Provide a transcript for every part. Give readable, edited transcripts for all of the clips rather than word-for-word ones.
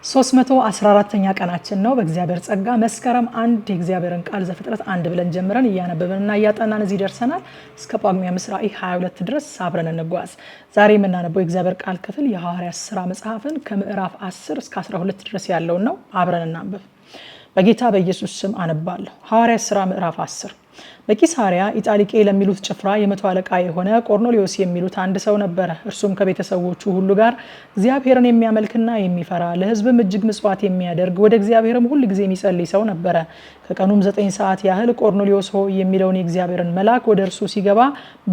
314ኛ ቀናችን ነው። በእግዚአብሔር ጸጋ መስከረም 1 የእግዚአብሔርን ቃል ዘፍጥረት 1 ብለን ጀምረን እያነበብንና እያጠናን እዚህ ደርሰናል። እስከ ጳጉሜ 22 ድረስ አብረን እንጓዝ። ዛሬ የምናነበው የእግዚአብሔር ቃል ክፍል የሐዋርያት ሥራ መጽሐፍን ከምዕራፍ 10 እስከ 12 ድረስ ያለውን ነው። አብረን እናንብብ። በጌታ በኢየሱስ ስም አነባለሁ። ሐዋርያት ሥራ ምዕራፍ 10። በቂሳሪያ ኢጣሊቄ ለሚሉት ጭፍራ የመቶ አለቃ የሆነ ቆርኔሌዎስ የሚሉት አንድ ሰው ነበረ። እርሱም ከቤተሰቦቹ ሁሉ ጋር እግዚአብሔርን የሚያመልክና የሚፈራ ለሕዝብም እጅግ ምጽዋት የሚያደርግ ወደ እግዚአብሔርም ሁሉ ጊዜ የሚጸልይ ሰው ነበረ። ከቀኑም 9 ሰዓት ያህል ቆርኔሌዎስ ሆይ የሚለውን የእግዚአብሔርን መልአክ ወደ እርሱ ሲገባ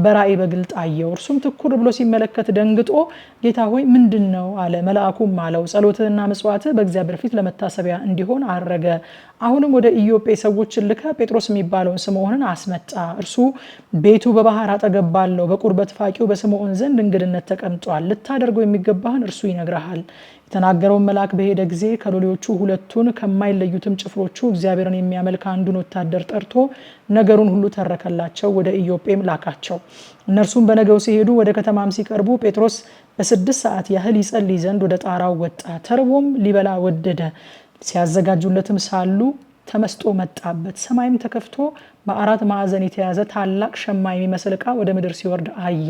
በራእይ በግልጥ አየው። እርሱም ትኩር ብሎ ሲመለከት ደንግጦ ጌታ ሆይ ምንድን ነው አለ። መልአኩም አለው ጸሎትህና ምጽዋትህ በእግዚአብሔር ፊት ለመታሰቢያ እንዲሆን አረገ። አሁንም ወደ ኢዮጴ ሰዎችን ልከ ጴጥሮስ የሚባለውን ስምዖንን አስመጣ። እርሱ ቤቱ በባህር አጠገብ ባለው በቁርበት ፋቂው በስምዖን ዘንድ እንግድነት ተቀምጧል። ልታደርገው የሚገባህን እርሱ ይነግርሃል። የተናገረውን መልአክ በሄደ ጊዜ ከሎሌዎቹ ሁለቱን ከማይለዩትም ጭፍሮቹ እግዚአብሔርን የሚያመልክ አንዱን ወታደር ጠርቶ ነገሩን ሁሉ ተረከላቸው። ወደ ኢዮጴም ላካቸው። እነርሱም በነገው ሲሄዱ ወደ ከተማም ሲቀርቡ ጴጥሮስ በ6 ሰዓት ያህል ይጸልይ ዘንድ ወደ ጣራው ወጣ። ተርቦም ሊበላ ወደደ። ሲያዘጋጁለትም ሳሉ ተመስጦ መጣበት። ሰማይም ተከፍቶ በአራት ማዕዘን የተያዘ ታላቅ ሸማ የሚመስል ዕቃ ወደ ምድር ሲወርድ አየ።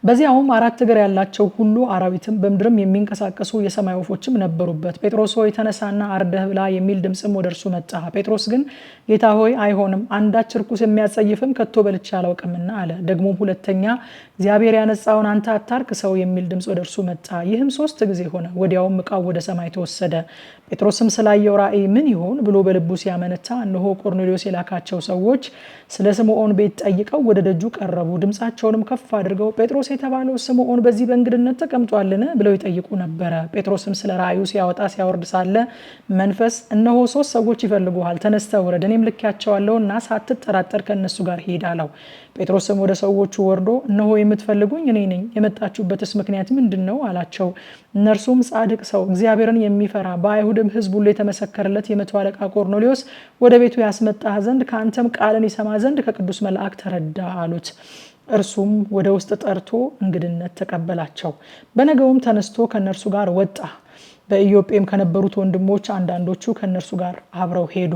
በዚያውም 4 እግር ያላቸው ሁሉ አራዊትም በምድርም የሚንቀሳቀሱ የሰማይ ወፎችም ነበሩበት። ጴጥሮስ ሆይ ተነሳና አርደህ ብላ የሚል ድምጽም ወደ እርሱ መጣ። ጴጥሮስ ግን ጌታ ሆይ አይሆንም፣ አንዳች ርኩስ የሚያጸይፍም ከቶ በልቼ አላውቅምና አለ። ደግሞም ሁለተኛ እግዚአብሔር ያነጻውን አንተ አታርክ ሰው የሚል ድምጽ ወደ እርሱ መጣ። ይህም 3 ጊዜ ሆነ። ወዲያውም ዕቃው ወደ ሰማይ ተወሰደ። ጴጥሮስም ስላየው ራእይ ምን ይሆን ብሎ በልቡ ሲያመነታ እነሆ ቆርኔሌዎስ የላካቸው ሰዎች ስለ ስምዖን ቤት ጠይቀው ወደ ደጁ ቀረቡ። ድምጻቸውንም ከፍ አድርገው ጴጥሮስ የተባለው ስምዖን በዚህ በእንግድነት ተቀምጧልን ብለው ይጠይቁ ነበረ። ጴጥሮስም ስለ ራእዩ ሲያወጣ ሲያወርድ ሳለ መንፈስ እነሆ 3 ሰዎች ይፈልጉሃል፣ ተነስተህ ውረድ፣ እኔም ልኬያቸዋለሁና ሳትጠራጠር ከእነሱ ጋር ሂድ አለው። ጴጥሮስም ወደ ሰዎቹ ወርዶ እነሆ የምትፈልጉኝ እኔ ነኝ፣ የመጣችሁበትስ ምክንያት ምንድን ነው አላቸው። እነርሱም ጻድቅ ሰው እግዚአብሔርን የሚፈራ በአይሁድም ሕዝብ ሁሉ የተመሰከረለት የመቶ አለቃ ቆርኔሌዎስ ወደ ቤቱ ያስመጣህ ዘንድ ከአንተም ቃልን ይሰማ ዘንድ ከቅዱስ መልአክ ተረዳ አሉት። እርሱም ወደ ውስጥ ጠርቶ እንግድነት ተቀበላቸው። በነገውም ተነስቶ ከነርሱ ጋር ወጣ። በኢዮጴም ከነበሩት ወንድሞች አንዳንዶቹ ከነርሱ ጋር አብረው ሄዱ።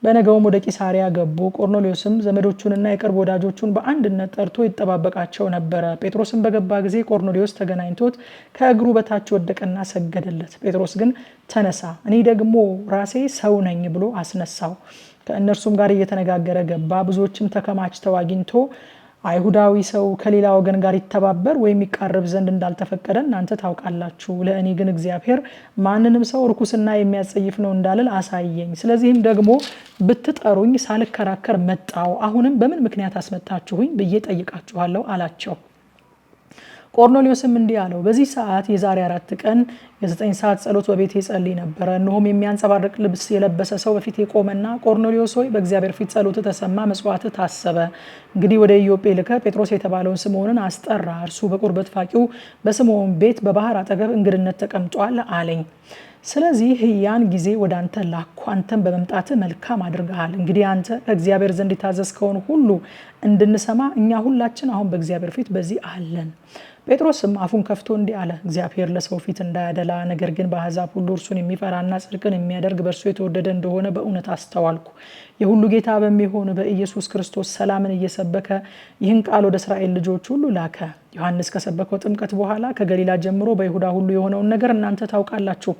በነገውም ወደ ቂሳሪያ ገቡ። ቆርኔሌዎስም ዘመዶቹንና የቅርብ ወዳጆቹን በአንድነት ጠርቶ ይጠባበቃቸው ነበረ። ጴጥሮስም በገባ ጊዜ ቆርኔሌዎስ ተገናኝቶት ከእግሩ በታች ወደቀና ሰገደለት። ጴጥሮስ ግን ተነሳ፣ እኔ ደግሞ ራሴ ሰው ነኝ ብሎ አስነሳው። ከእነርሱም ጋር እየተነጋገረ ገባ። ብዙዎችም ተከማችተው አግኝቶ አይሁዳዊ ሰው ከሌላ ወገን ጋር ይተባበር ወይም ይቃረብ ዘንድ እንዳልተፈቀደ እናንተ ታውቃላችሁ። ለእኔ ግን እግዚአብሔር ማንንም ሰው ርኩስና የሚያጸይፍ ነው እንዳልል አሳየኝ። ስለዚህም ደግሞ ብትጠሩኝ ሳልከራከር መጣው። አሁንም በምን ምክንያት አስመጣችሁኝ ብዬ ጠይቃችኋለሁ አላቸው። ቆርኔሌዎስም እንዲህ አለው፣ በዚህ ሰዓት የዛሬ 4 ቀን የ9 ሰዓት ጸሎት በቤቴ ጸልይ ነበረ። እነሆም የሚያንጸባርቅ ልብስ የለበሰ ሰው በፊቴ ቆመና ቆርኔሌዎስ ሆይ በእግዚአብሔር ፊት ጸሎት ተሰማ፣ መስዋዕት ታሰበ። እንግዲህ ወደ ኢዮጴ ልከ ጴጥሮስ የተባለውን ስምዖንን አስጠራ። እርሱ በቁርበት ፋቂው በስምዖን ቤት በባህር አጠገብ እንግድነት ተቀምጧል አለኝ። ስለዚህ ያን ጊዜ ወደ አንተ ላኩ። አንተም በመምጣት መልካም አድርገሃል። እንግዲህ አንተ ከእግዚአብሔር ዘንድ የታዘዝከውን ሁሉ እንድንሰማ እኛ ሁላችን አሁን በእግዚአብሔር ፊት በዚህ አለን። ጴጥሮስም አፉን ከፍቶ እንዲህ አለ፣ እግዚአብሔር ለሰው ፊት እንዳያደላ ነገር ግን በአሕዛብ ሁሉ እርሱን የሚፈራና ጽድቅን የሚያደርግ በእርሱ የተወደደ እንደሆነ በእውነት አስተዋልኩ። የሁሉ ጌታ በሚሆን በኢየሱስ ክርስቶስ ሰላምን እየሰበከ ይህን ቃል ወደ እስራኤል ልጆች ሁሉ ላከ። ዮሐንስ ከሰበከው ጥምቀት በኋላ ከገሊላ ጀምሮ በይሁዳ ሁሉ የሆነውን ነገር እናንተ ታውቃላችሁ።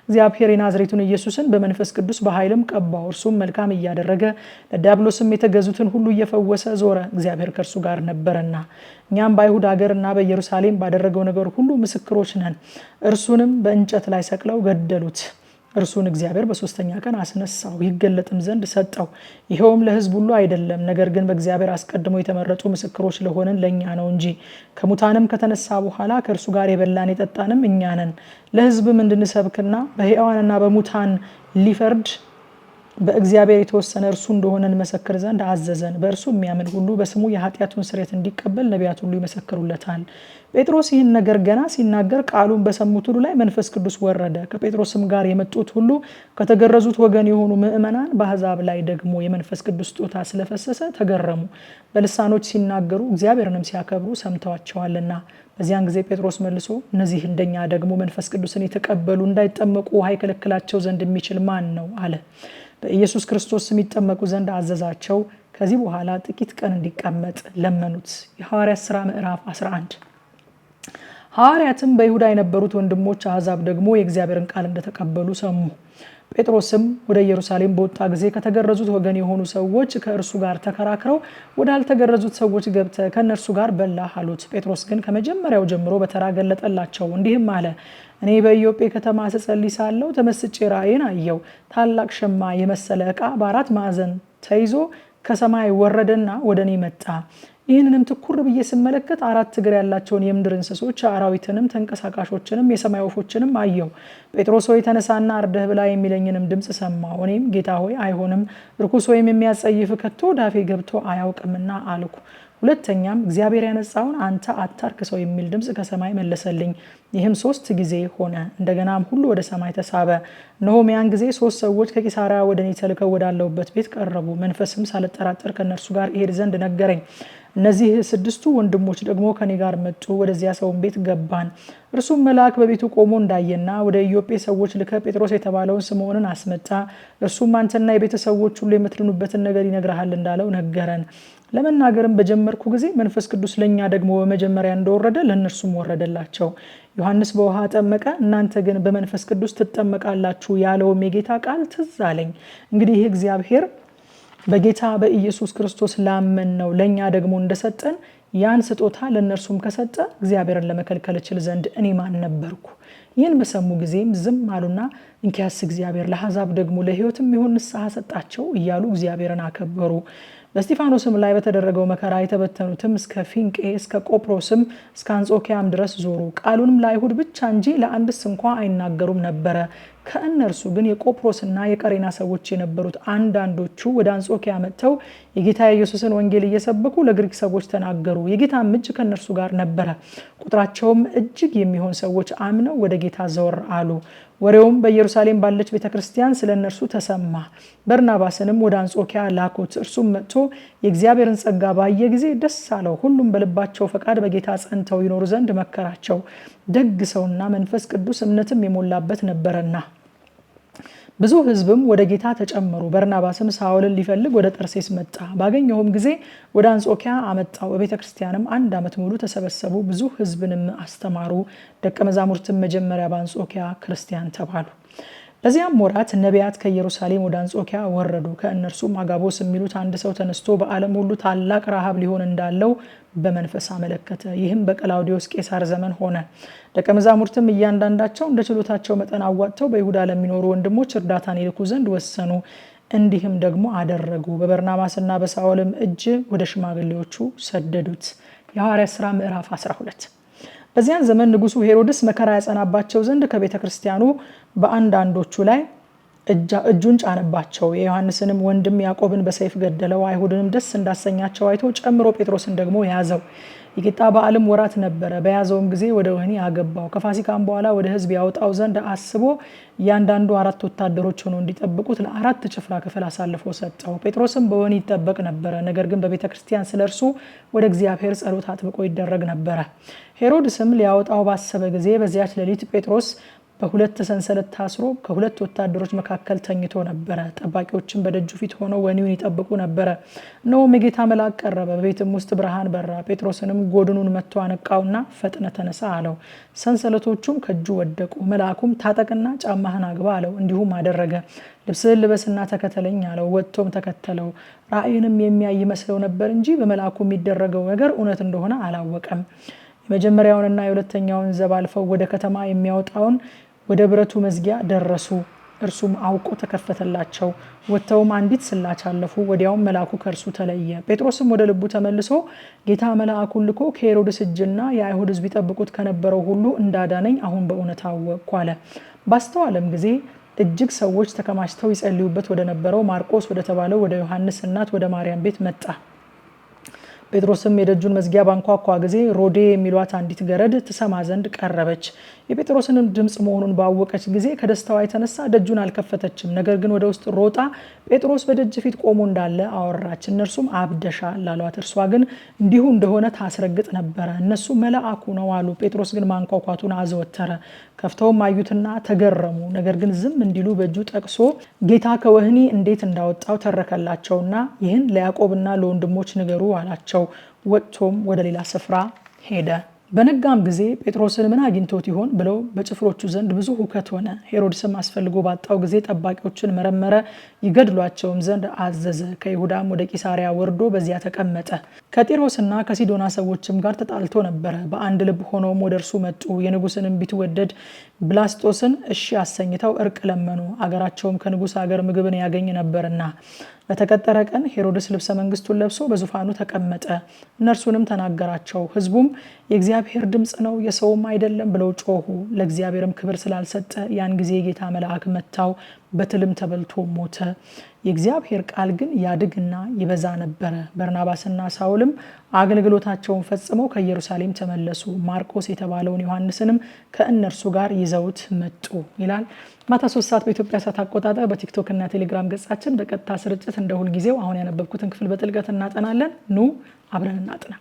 እግዚአብሔር የናዝሬቱን ኢየሱስን በመንፈስ ቅዱስ በኃይልም ቀባው። እርሱም መልካም እያደረገ ለዲያብሎስም የተገዙትን ሁሉ እየፈወሰ ዞረ፣ እግዚአብሔር ከእርሱ ጋር ነበረና። እኛም በአይሁድ ሀገርና በኢየሩሳሌም ባደረገው ነገር ሁሉ ምስክሮች ነን። እርሱንም በእንጨት ላይ ሰቅለው ገደሉት። እርሱን እግዚአብሔር በ3ኛ ቀን አስነሳው፣ ይገለጥም ዘንድ ሰጠው። ይኸውም ለሕዝብ ሁሉ አይደለም፣ ነገር ግን በእግዚአብሔር አስቀድሞ የተመረጡ ምስክሮች ለሆንን ለእኛ ነው እንጂ። ከሙታንም ከተነሳ በኋላ ከእርሱ ጋር የበላን የጠጣንም እኛ ነን። ለሕዝብም እንድንሰብክና በሕያዋንና በሙታን ሊፈርድ በእግዚአብሔር የተወሰነ እርሱ እንደሆነ እንመሰክር ዘንድ አዘዘን። በእርሱ የሚያምን ሁሉ በስሙ የኃጢአቱን ስርየት እንዲቀበል ነቢያት ሁሉ ይመሰክሩለታል። ጴጥሮስ ይህን ነገር ገና ሲናገር ቃሉን በሰሙት ሁሉ ላይ መንፈስ ቅዱስ ወረደ። ከጴጥሮስም ጋር የመጡት ሁሉ ከተገረዙት ወገን የሆኑ ምእመናን በአሕዛብ ላይ ደግሞ የመንፈስ ቅዱስ ስጦታ ስለፈሰሰ ተገረሙ። በልሳኖች ሲናገሩ እግዚአብሔርንም ሲያከብሩ ሰምተዋቸዋልና። በዚያን ጊዜ ጴጥሮስ መልሶ እነዚህ እንደኛ ደግሞ መንፈስ ቅዱስን የተቀበሉ እንዳይጠመቁ ውሃ ይከለክላቸው ዘንድ የሚችል ማን ነው? አለ። በኢየሱስ ክርስቶስ ስም ይጠመቁ ዘንድ አዘዛቸው። ከዚህ በኋላ ጥቂት ቀን እንዲቀመጥ ለመኑት። የሐዋርያት ሥራ ምዕራፍ 11። ሐዋርያትም በይሁዳ የነበሩት ወንድሞች አሕዛብ ደግሞ የእግዚአብሔርን ቃል እንደተቀበሉ ሰሙ። ጴጥሮስም ወደ ኢየሩሳሌም በወጣ ጊዜ ከተገረዙት ወገን የሆኑ ሰዎች ከእርሱ ጋር ተከራክረው ወዳልተገረዙት ሰዎች ገብተህ ከእነርሱ ጋር በላህ አሉት። ጴጥሮስ ግን ከመጀመሪያው ጀምሮ በተራ ገለጠላቸው፣ እንዲህም አለ። እኔ በኢዮጴ ከተማ ስጸልይ ሳለሁ ተመስጬ ራእይን አየሁ። ታላቅ ሸማ የመሰለ ዕቃ በአራት ማዕዘን ተይዞ ከሰማይ ወረደና ወደ እኔ መጣ። ይህንንም ትኩር ብዬ ስመለከት 4 እግር ያላቸውን የምድር እንስሶች፣ አራዊትንም፣ ተንቀሳቃሾችንም የሰማይ ወፎችንም አየሁ። ጴጥሮስ ሆይ ተነሳና አርደህ ብላ የሚለኝንም ድምፅ ሰማሁ። እኔም ጌታ ሆይ አይሆንም፣ ርኩስ ወይም የሚያጸይፍ ከቶ ወደ አፌ ገብቶ አያውቅምና አልኩ። ሁለተኛም እግዚአብሔር ያነጻውን አንተ አታርክሰው የሚል ድምፅ ከሰማይ መለሰልኝ። ይህም 3 ጊዜ ሆነ። እንደገናም ሁሉ ወደ ሰማይ ተሳበ። እነሆም ያን ጊዜ 3 ሰዎች ከቂሳሪያ ወደ እኔ ተልከው ወዳለሁበት ቤት ቀረቡ። መንፈስም ሳልጠራጠር ከእነርሱ ጋር እሄድ ዘንድ ነገረኝ። እነዚህ 6ቱ ወንድሞች ደግሞ ከኔ ጋር መጡ። ወደዚያ ሰውን ቤት ገባን። እርሱም መልአክ በቤቱ ቆሞ እንዳየና ወደ ኢዮጴ ሰዎች ልከ ጴጥሮስ የተባለውን ስምዖንን አስመጣ፣ እርሱም አንተና የቤተሰቦች ሁሉ የምትድኑበትን ነገር ይነግርሃል እንዳለው ነገረን። ለመናገርም በጀመርኩ ጊዜ መንፈስ ቅዱስ ለእኛ ደግሞ በመጀመሪያ እንደወረደ ለእነርሱም ወረደላቸው። ዮሐንስ በውሃ ጠመቀ፣ እናንተ ግን በመንፈስ ቅዱስ ትጠመቃላችሁ ያለውም የጌታ ቃል ትዝ አለኝ። እንግዲህ እግዚአብሔር በጌታ በኢየሱስ ክርስቶስ ላመን ነው ለእኛ ደግሞ እንደሰጠን ያን ስጦታ ለእነርሱም ከሰጠ እግዚአብሔርን ለመከልከል እችል ዘንድ እኔ ማን ነበርኩ? ይህን በሰሙ ጊዜም ዝም አሉና እንኪያስ እግዚአብሔር ለአሕዛብ ደግሞ ለሕይወትም ይሁን ንስሐ ሰጣቸው እያሉ እግዚአብሔርን አከበሩ። በእስጢፋኖስም ላይ በተደረገው መከራ የተበተኑትም እስከ ፊንቄ እስከ ቆጵሮስም እስከ አንጾኪያም ድረስ ዞሩ። ቃሉንም ለአይሁድ ብቻ እንጂ ለአንድስ እንኳ አይናገሩም ነበረ። ከእነርሱ ግን የቆጵሮስና የቀሬና ሰዎች የነበሩት አንዳንዶቹ ወደ አንጾኪያ መጥተው የጌታ ኢየሱስን ወንጌል እየሰበኩ ለግሪክ ሰዎች ተናገሩ። የጌታም እጅ ከእነርሱ ጋር ነበረ። ቁጥራቸውም እጅግ የሚሆን ሰዎች አምነው ወደ ጌታ ዘወር አሉ። ወሬውም በኢየሩሳሌም ባለች ቤተክርስቲያን ስለ እነርሱ ተሰማ። በርናባስንም ወደ አንጾኪያ ላኩት። እርሱም መጥቶ የእግዚአብሔርን ጸጋ ባየ ጊዜ ደስ አለው። ሁሉም በልባቸው ፈቃድ በጌታ ጸንተው ይኖሩ ዘንድ መከራቸው። ደግ ሰውና መንፈስ ቅዱስ እምነትም የሞላበት ነበረና ብዙ ሕዝብም ወደ ጌታ ተጨመሩ። በርናባስም ሳውልን ሊፈልግ ወደ ጠርሴስ መጣ። ባገኘውም ጊዜ ወደ አንጾኪያ አመጣው። በቤተ ክርስቲያንም 1 ዓመት ሙሉ ተሰበሰቡ። ብዙ ሕዝብንም አስተማሩ። ደቀ መዛሙርትም መጀመሪያ በአንጾኪያ ክርስቲያን ተባሉ። በዚያም ወራት ነቢያት ከኢየሩሳሌም ወደ አንጾኪያ ወረዱ። ከእነርሱም አጋቦስ የሚሉት አንድ ሰው ተነስቶ በዓለም ሁሉ ታላቅ ረሃብ ሊሆን እንዳለው በመንፈስ አመለከተ። ይህም በቀላውዲዮስ ቄሳር ዘመን ሆነ። ደቀ መዛሙርትም እያንዳንዳቸው እንደ ችሎታቸው መጠን አዋጥተው በይሁዳ ለሚኖሩ ወንድሞች እርዳታን ይልኩ ዘንድ ወሰኑ። እንዲህም ደግሞ አደረጉ። በበርናባስና በሳውልም እጅ ወደ ሽማግሌዎቹ ሰደዱት። የሐዋርያት ሥራ ምዕራፍ 12። በዚያን ዘመን ንጉሱ ሄሮድስ መከራ ያጸናባቸው ዘንድ ከቤተ ክርስቲያኑ በአንዳንዶቹ ላይ እጁን ጫነባቸው። የዮሐንስንም ወንድም ያዕቆብን በሰይፍ ገደለው። አይሁድንም ደስ እንዳሰኛቸው አይቶ ጨምሮ ጴጥሮስን ደግሞ ያዘው። የቂጣ በዓልም ወራት ነበረ። በያዘውም ጊዜ ወደ ወህኒ አገባው። ከፋሲካም በኋላ ወደ ሕዝብ ያወጣው ዘንድ አስቦ እያንዳንዱ 4 ወታደሮች ሆነው እንዲጠብቁት ለ4 ጭፍራ ክፍል አሳልፎ ሰጠው። ጴጥሮስም በወህኒ ይጠበቅ ነበረ። ነገር ግን በቤተ ክርስቲያን ስለ እርሱ ወደ እግዚአብሔር ጸሎት አጥብቆ ይደረግ ነበረ። ሄሮድስም ሊያወጣው ባሰበ ጊዜ በዚያች ሌሊት ጴጥሮስ በ2 ሰንሰለት ታስሮ ከ2 ወታደሮች መካከል ተኝቶ ነበረ። ጠባቂዎችም በደጁ ፊት ሆነው ወህኒውን ይጠብቁ ነበረ። እነሆም የጌታ መልአክ ቀረበ፣ በቤትም ውስጥ ብርሃን በራ። ጴጥሮስንም ጎድኑን መትቶ አነቃውና ፈጥነ ተነሳ አለው። ሰንሰለቶቹም ከእጁ ወደቁ። መልአኩም ታጠቅና ጫማህን አግባ አለው። እንዲሁም አደረገ። ልብስህን ልበስና ተከተለኝ አለው። ወጥቶም ተከተለው። ራእይንም የሚያይ ይመስለው ነበር እንጂ በመልአኩ የሚደረገው ነገር እውነት እንደሆነ አላወቀም። የመጀመሪያውንና የሁለተኛውን ዘብ አልፈው ወደ ከተማ የሚያወጣውን ወደ ብረቱ መዝጊያ ደረሱ። እርሱም አውቆ ተከፈተላቸው። ወጥተውም አንዲት ስላች አለፉ። ወዲያውም መልአኩ ከእርሱ ተለየ። ጴጥሮስም ወደ ልቡ ተመልሶ ጌታ መልአኩን ልኮ ከሄሮድስ እጅና የአይሁድ ሕዝብ ይጠብቁት ከነበረው ሁሉ እንዳዳነኝ አሁን በእውነት አወቅኩ አለ። ባስተዋለም ጊዜ እጅግ ሰዎች ተከማችተው ይጸልዩበት ወደ ነበረው ማርቆስ ወደ ተባለው ወደ ዮሐንስ እናት ወደ ማርያም ቤት መጣ። ጴጥሮስም የደጁን መዝጊያ ባንኳኳ ጊዜ ሮዴ የሚሏት አንዲት ገረድ ትሰማ ዘንድ ቀረበች። የጴጥሮስንም ድምጽ መሆኑን ባወቀች ጊዜ ከደስታዋ የተነሳ ደጁን አልከፈተችም። ነገር ግን ወደ ውስጥ ሮጣ ጴጥሮስ በደጅ ፊት ቆሞ እንዳለ አወራች። እነርሱም አብደሻል አሏት። እርሷ ግን እንዲሁ እንደሆነ ታስረግጥ ነበረ። እነሱ መልአኩ ነው አሉ። ጴጥሮስ ግን ማንኳኳቱን አዘወተረ። ከፍተውም አዩትና ተገረሙ። ነገር ግን ዝም እንዲሉ በእጁ ጠቅሶ ጌታ ከወህኒ እንዴት እንዳወጣው ተረከላቸውና ይህን ለያዕቆብና ለወንድሞች ንገሩ አላቸው። ወጥቶም ወደ ሌላ ስፍራ ሄደ። በነጋም ጊዜ ጴጥሮስን ምን አግኝቶት ይሆን ብለው በጭፍሮቹ ዘንድ ብዙ ሁከት ሆነ። ሄሮድስም አስፈልጎ ባጣው ጊዜ ጠባቂዎችን መረመረ፣ ይገድሏቸውም ዘንድ አዘዘ። ከይሁዳም ወደ ቂሳሪያ ወርዶ በዚያ ተቀመጠ። ከጢሮስና ከሲዶና ሰዎችም ጋር ተጣልቶ ነበረ። በአንድ ልብ ሆነውም ወደ እርሱ መጡ። የንጉሥንም ቢትወደድ ብላስጦስን እሺ አሰኝተው እርቅ ለመኑ። አገራቸውም ከንጉሥ አገር ምግብን ያገኝ ነበርና። በተቀጠረ ቀን ሄሮድስ ልብሰ መንግስቱን ለብሶ በዙፋኑ ተቀመጠ። እነርሱንም ተናገራቸው። ሕዝቡም የእግዚአብሔር ድምፅ ነው የሰውም አይደለም ብለው ጮሁ። ለእግዚአብሔርም ክብር ስላልሰጠ ያን ጊዜ የጌታ መልአክ መታው፣ በትልም ተበልቶ ሞተ። የእግዚአብሔር ቃል ግን ያድግና ይበዛ ነበረ። በርናባስና ሳውልም አገልግሎታቸውን ፈጽመው ከኢየሩሳሌም ተመለሱ። ማርቆስ የተባለውን ዮሐንስንም ከእነርሱ ጋር ይዘውት መጡ ይላል። ማታ 3 ሰዓት በኢትዮጵያ ሰዓት አቆጣጠር በቲክቶክ እና ቴሌግራም ገጻችን በቀጥታ ስርጭት እንደ ሁልጊዜው አሁን ያነበብኩትን ክፍል በጥልቀት እናጠናለን። ኑ አብረን እናጥና።